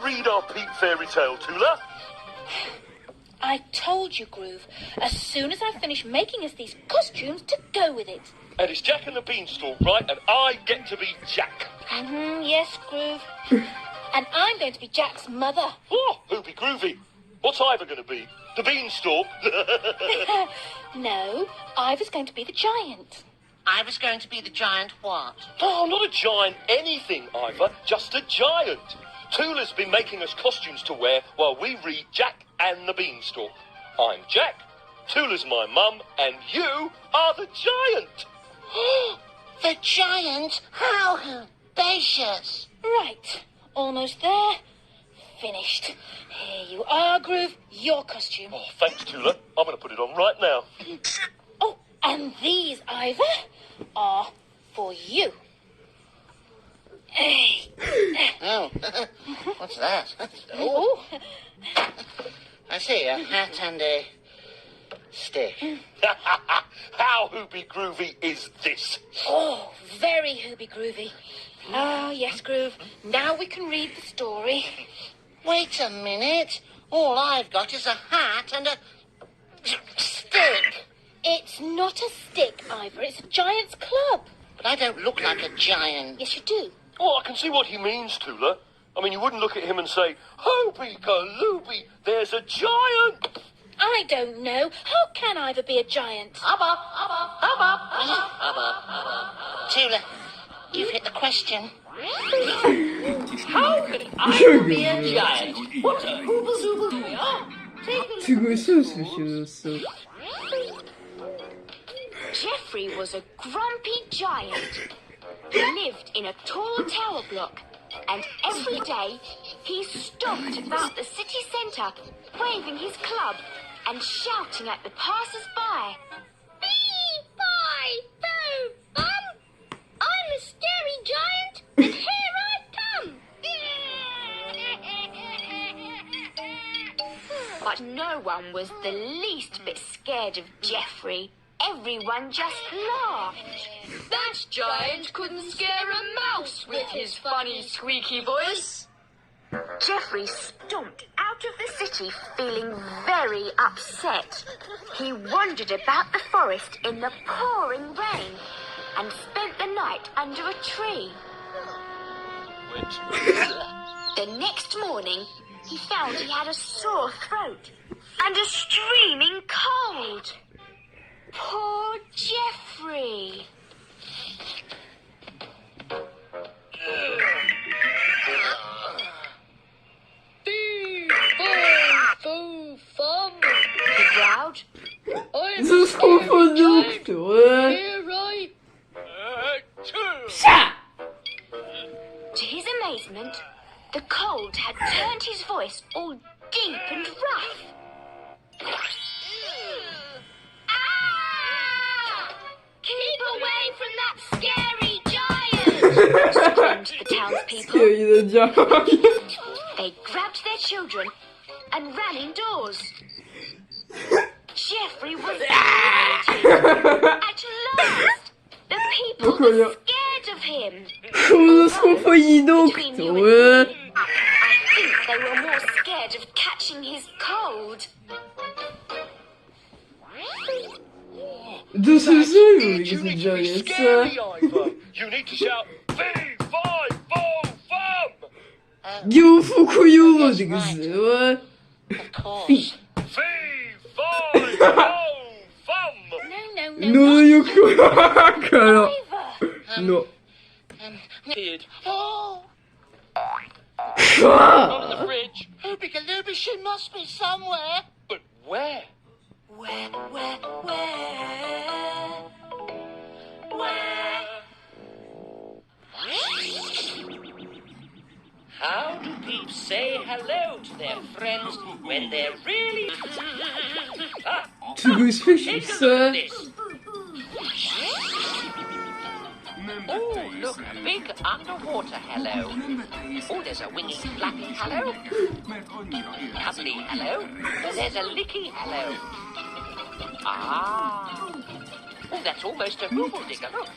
read our Pete fairy tale, Tula? I told you, Groove, as soon as I finish making us these costumes to go with it. And it's Jack and the Beanstalk, right? And I get to be Jack. Yes, Groove. And I'm going to be Jack's mother. Oh, Hoopy Groovy. What's Ivor going to be? The Beanstalk? No, Ivor's going to be the giant. I was going to be the giant what? Oh, not a giant anything, Ivor. Just a giant. Tula's been making us costumes to wear while we read Jack and the Beanstalk. I'm Jack, Tula's my mum, and you are the giant. The giant? How audacious. Right, almost there. Finished. Here you are, Groove, your costume. Oh, thanks, Tula. I'm going to put it on right now. Oh, and these, Ivor, are for you. Oh, what's that? Oh. I see, a hat and a stick. How Hoopy Groovy is this? Oh, very Hoobie Groovy. Oh, yes, Groove. Now we can read the story. Wait a minute. All I've got is a hat and a stick. It's not a stick, Ivor. It's a giant's club. But I don't look like a giant. Yes, you do. Oh, I can see what he means, Tula. I mean, you wouldn't look at him and say, Hoopy Galooby, there's a giant. I don't know. How can Ivor be a giant? Hubba. Tula, you've hit the question. How can I be a giant? What a hooble we are. Geoffrey was a grumpy giant. He lived in a tall tower block, and every day he stomped about the city centre, waving his club and shouting at the passers-by. Bee-bye-boo-bum! I'm a scary giant, and here I come! But no one was the least bit scared of Geoffrey. Everyone just laughed. That giant couldn't scare a mouse with his funny squeaky voice. Geoffrey stomped out of the city feeling very upset. He wandered about the forest in the pouring rain and spent the night under a tree. The next morning, he found he had a sore throat and a streaming cold. Poor Geoffrey. Fee-fo-fo-fum, He growled. I'm a scary giant. Here I... To his amazement, the cold had turned his voice all deep and rough. Keep away from that scary giant! Screamed the townspeople. They grabbed their children and ran indoors. Geoffrey was delighted. At last, the people were scared of him. Between you and me, I think they were more scared of catching his cold. You need to be scary, Ivor. You need to shout, Fee-fi-fo-fum! Of course. Fee-fi-fo-fum! No. No. Kid. Oh, Not in the fridge. Hoopy Galooby, she must be somewhere. But where? Where? How do peeps say hello to their friends when they're really... Take a look at this. Oh, look, a big underwater hello. Oh, there's a wingy, flappy hello. Cuddly hello. And there's a licky hello. Ah. Oh, that's almost a hooble digger, look.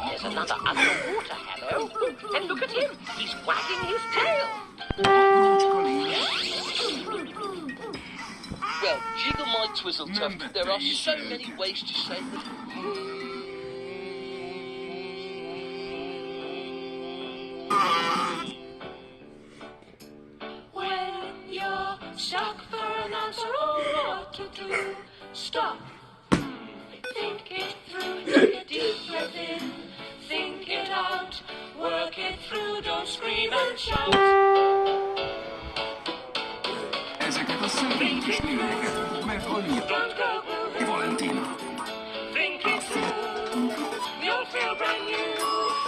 There's another underwater hello. And look at him. He's wagging his tail. Well, jiggle my twizzle tuft. There are so many ways to say that. When you're stuck for an answer or what to do, stop. Think it through, take a deep breath in. Think it out, work it through, don't scream and shout. Ezeket a szegény kis lényeket, mert annyira... Valentina. Think it through, you'll feel brand new.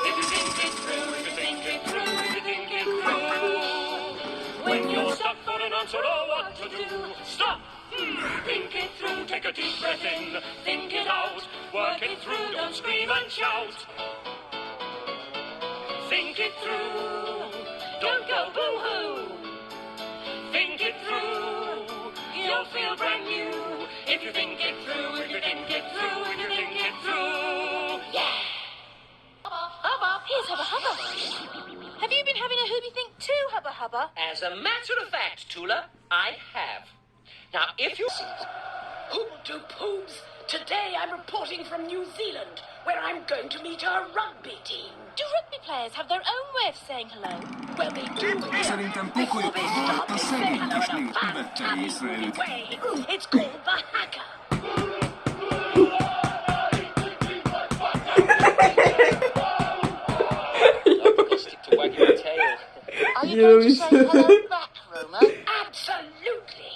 If you think it through, if you think it through, if you think it through. When you're stuck for an answer or what to do, stop. Think it through, take a deep breath in. Think it out, work it through, don't scream and shout. Think it through, don't go boo-hoo. Think it through, you'll feel brand new. If you think it through, if you think it through, if you think it through. Yeah! Hubba, here's Hubba Hubba. Have you been having a Hoobie think too, Hubba Hubba? As a matter of fact, Tula, I have. Now, if you... Hoobs, today I'm reporting from New Zealand, where I'm going to meet a rugby team. Do rugby players have their own way of saying hello? Well, they do. Szerintem pokolyok alatt a szegény kis lény vette észre őket. It's called the Hacker. Stick to wagging my tail. Are you going to say hello back, Roma? Absolutely.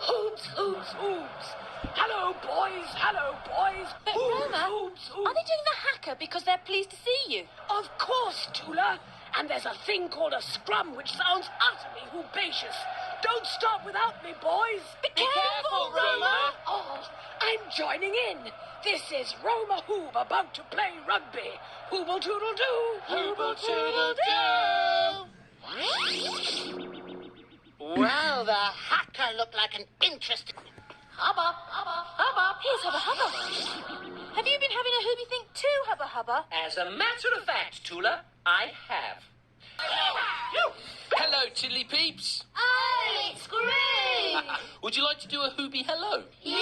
Hoobs. Hello, boys. But Roma, are they doing the hacker because they're pleased to see you? Of course, Tula. And there's a thing called a scrum, which sounds utterly hoobacious. Don't stop without me, boys. Be careful, Roma. Oh, I'm joining in. This is Roma Hoob about to play rugby. Hooble toodle doo. Hooble toodle doo. Well, the hacker looked like an interesting... Hubba. Here's Hubba Hubba. Have you been having a Hoobie think too, Hubba Hubba? As a matter of fact, Tula, I have. Hello, Tiddly Peeps. Oh, it's Groove! Would you like to do a Hoobie hello? Yes!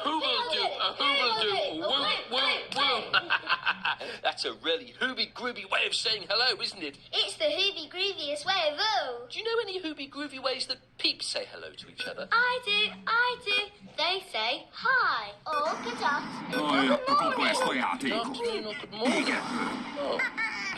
Who will do? Woo, woo, woo. That's a really Hoobie groovy way of saying hello, isn't it? It's the Hoobie Grooviest way of all. Do you know any Hoobie groovy ways that peeps say hello to each other? I do. They say hi or good afternoon. Ojotta koko ezt a játékot. Afternoon or good morning. Igen. Oh,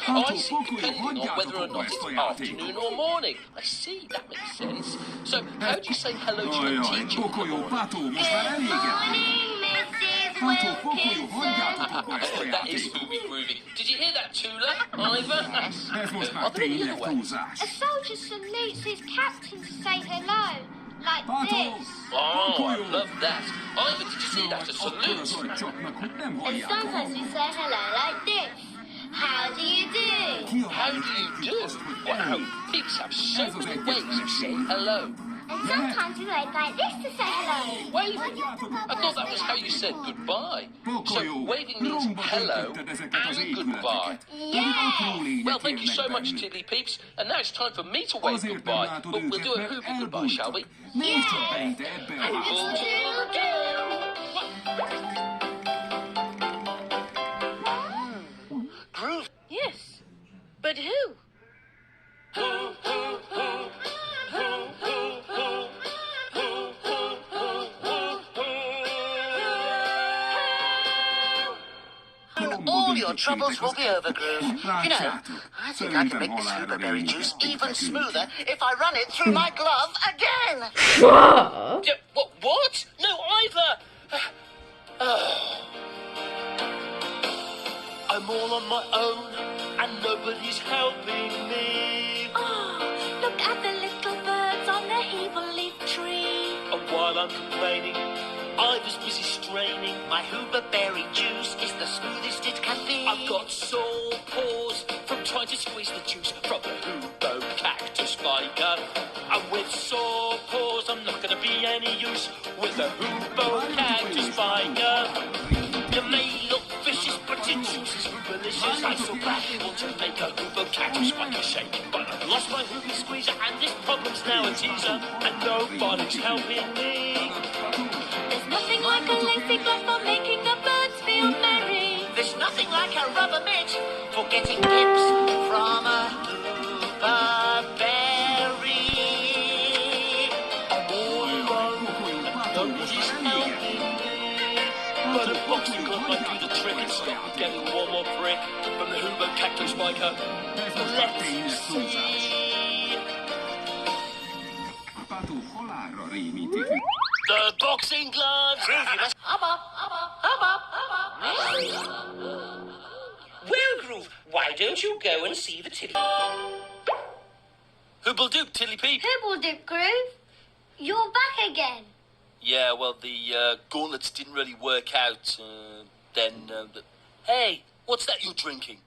Hát I see, depending on whether or not it's afternoon or morning. I see, that makes sense. So, how do you say hello to a Ajaj, teacher? pokolyó, Pátó, most már elég. Morning, Mrs. Pátó, pokolyó, hagyjátok abba ezt a That is játékot. Hoobie groovy. Did you hear that, Tula? Ivor? Ez most már Are there any tényleg other ways? túlzás. A soldier salutes his captain to say hello, like Pátó, this. Oh, I love that. Ivor, did you see that? A Akkor az salute. agycsapnak, hogy nem And hallják. sometimes we say hello like this. How do you do? How do you do? Wow, peeps have so many ways of saying hello. And sometimes we wave like this to say hello. Waving? I thought that was how you said goodbye. So Pokolyó, waving means romba hello döntötted ezeket az and goodbye. épületeket. Pedig apró lények Well, thank you so érnek much, bennük. Tiddly Peeps. And now it's time for me to wave Azért nem goodbye. látod But we'll do őket, a mert Hoobie goodbye, shall we? elbújtak. Nézd csak be ide, ebbe a házba. Groove. Yes. But who? All your troubles will be over, Groove. You know, Látjátok, I think I can make this hooberberry juice even smoother if I run it through my glove again. What? Yeah, what? No, Ivor! I'm all on my own and nobody's helping me. Oh, look at the little birds on the heaven leaf tree. And while I'm complaining, Ivor's busy straining. My hooberberry juice is the smoothest it can be. I've got sore paws from trying to squeeze the juice from the Hoobo cactus spiker. And with sore paws, I'm not going to be any use with the Hoobo cactus spiker. You may look vicious, but your juice is hoobalicious. since I so badly want to make a Hoover cactus spiker shake. But I've lost my Hoobie squeezer and this problem's now a teaser. And nobody's helping me. There's nothing like a lacy glove for making the birds feel merry. There's nothing like a rubber mitt for getting tips from a Hoover berry. Nobody's helping me. But a boxing glove might do the trick and stop getting one more prick from the Hoover cactus spiker. Let's see. Patuholaaro riimiti. The boxing gloves! Well, Groove, why don't you go and see the tiddly? Who'll do, Tiddly-Peep? Hoobledoop, Groove. You're back again. Yeah, well, the gauntlets didn't really work out. Hey, what's that you're drinking?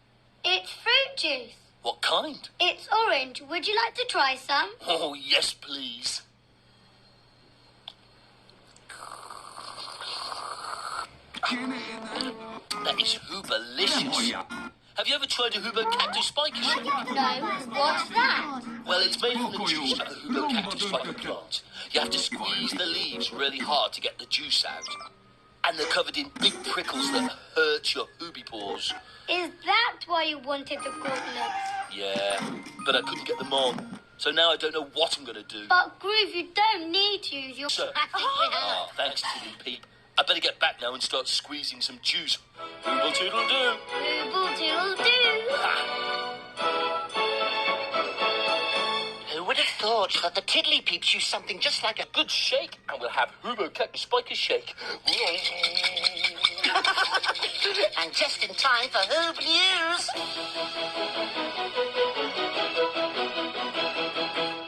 It's fruit juice. What kind? It's orange. Would you like to try some? Oh, yes, please. That is Hooverlicious. Have you ever tried a Hoover cactus spiker shake? No. What's that? Well, it's made from the juice of the Hoover cactus spiker plant. You have to squeeze the leaves really hard to get the juice out. And they're covered in big prickles that hurt your Hoobie paws. Is that why you wanted the gauntlets? Yeah, but I couldn't get them on. So now I don't know what I'm going to do. But Groove, you don't need to use your... So, thanks, Tiddly-Peep. I better get back now and start squeezing some juice. Hooble-toodle-doo. Hooble-toodle-doo. Who would have thought that the Tiddly-Peeps use something just like a Good shake, and we'll have Hoover cactus spiker shake. and just in time for Hoob News.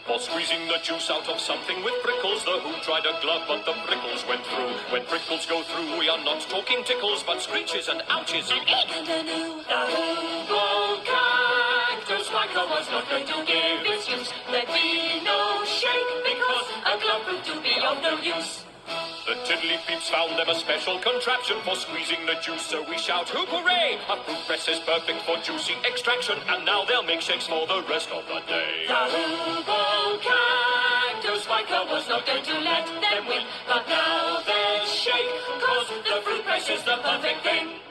For squeezing the juice out of something with prickles, the Who tried a glove, but the prickles went through. When prickles go through, we are not talking tickles, but screeches and ouches. And a new Hoover cactus spiker was not going to give its use. There'd be no shake because a glove proved to be of no use. The Tiddly-Peeps found them a special contraption for squeezing the juice, so we shout, Hoop hooray! A fruit press is perfect for juicy extraction, and now they'll make shakes for the rest of the day. The Hoover cactus spiker was not going to let them win, but now they'll shake, cause the fruit press is the perfect thing.